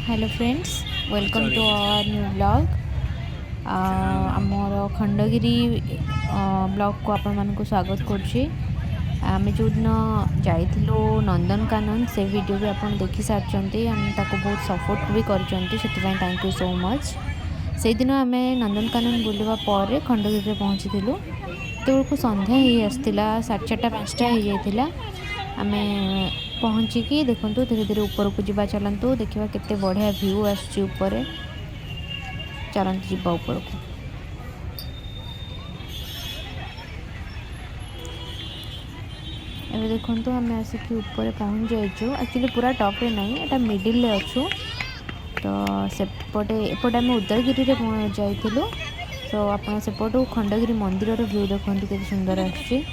Hello friends, welcome to our new blog. आमर Khandagiri blog को आपण मानक स्वागत करुच्ची। आम जो दिन जाइलु नंदनकानन से वीडियो भी आप देखी सारी बहुत सपोर्ट भी कर थैंक यू सो मच। से दिन आम नंदनकानन बुलवा पर खंडगिरी पहुँची तो संध्या ही आसला 4:30-5टा हो जाता। आम पहुँचिकी देखु धीरे धीरे ऊपर को जावा चलतु देखा केते बढ़िया व्यू आसपर चलते जीवा ऊपर को। एवं देखु आम आसिक ऊपर पहुँच जाइए। एक्चुअली पूरा टॉप रे नहीं, एटा मिडिल रे अच्छु। तो सेपटे एपटे आम उदयगिरी जाइलु। तो आप सेपटू खंडगिरी मंदिर व्यू देखते केते सुंदर आसुची।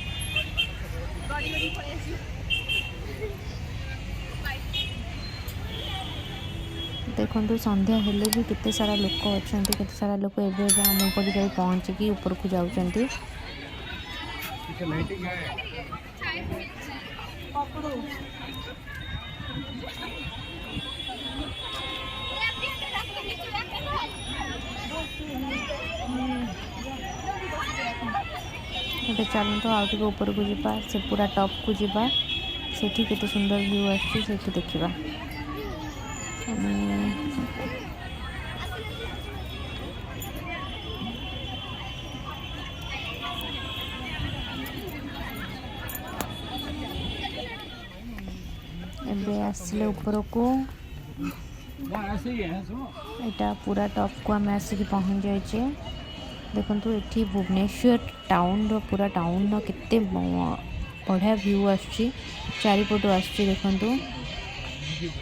देखो संध्या हेले भी केते सारा लोक अच्छा, केते सारा लोक एवं आम पटे जाई पहुँचिकी ऊपर को जाउछंती। ये चलते आउटे ऊपर को जावा, से पूरा टॉप को जावा, सेठी केते सुंदर व्यू आछी सेठी देखिबा। एबे आसले ऊपर को एटा पूरा टॉप को आम आसिक पहुँच जाइए। देखो ये भुवनेश्वर टाउन पूरा टाउन केते बढ़िया व्यू आसुची, चारिपटू आसुची। देखो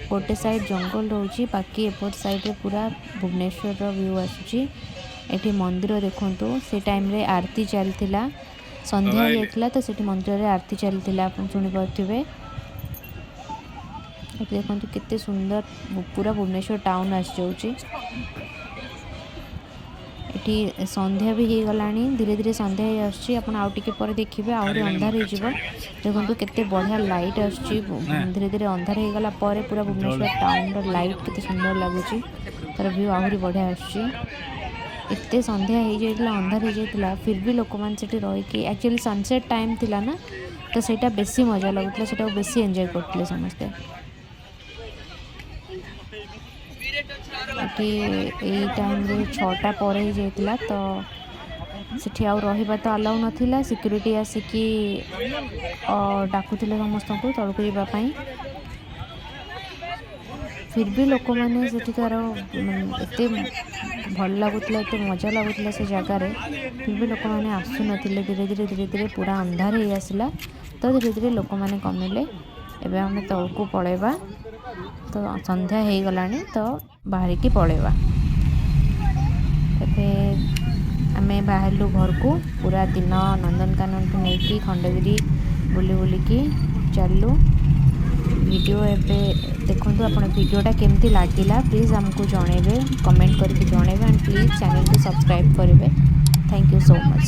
गोटे साइड जंगल रोची, बाकी एपट साइड रे पूरा भुवनेश्वर व्यू आसुची। एठी मंदिर देखो से टाइम रे आरती चलतिला, संध्या होइतिला तो सेठी मंदिर रे आरती चलतिला, आपण सुनि पाथिबे। देखो केते सुंदर पूरा भुवनेश्वर टाउन आस जाउची। एठी संध्या भी हो गलानी, धीरे धीरे संध्या ही आसुची। आपण आउ टिके पर देखिबे आउरी अंधार हो जिवो। देखो केते बढ़िया लाइट आसुची, धीरे धीरे अंधार हो गला पर पूरा भुवनेश्वर टाउन रो लाइट केते सुंदर लागुची, तार व्यू आउरी बढ़िया आसुची। एते संध्या हो जाइतला, अंधार हो जाइतला, फिर भी लोक मान सेठी रही कि एक्चुअली सनसेट टाइम थिला ना, तो सेटा बेसी मजा लागुतला, सेटा बेसी एंजॉय करथिले समस्ते। ये टाइम रे 6टा पर ही जाइतला, तो सेठी आउ रहिबा तो अलाउ नथिला। सिक्यूरिटी आसिकी डाकुथिले समस्त को तळको जीवा पई। फिर भी लोक माने सेठिकार एते भल लागुतला, एते मजा लागुतला से जगार, फिर भी लोक माने आसु नथिले। धीरे धीरे पूरा अंधार ही आसला, तो धीरे धीरे लोक माने कमिले। एबे हमें तळको पळेबा, तो संध्या हो गलानी, तो बाहर की पळेबा। एबे आमे बाहरलु घर को, पूरा दिन नंदनकानन को नहीं खंडगिरी बुली बुलिकी चलू। वीडियो एबे देखंतु आपण वीडियोटा केमती लागिला प्लीज हमको जणेबे, कमेंट करके जणेबे, एंड प्लीज चैनल को सब्सक्राइब करेंगे। Thank you so much.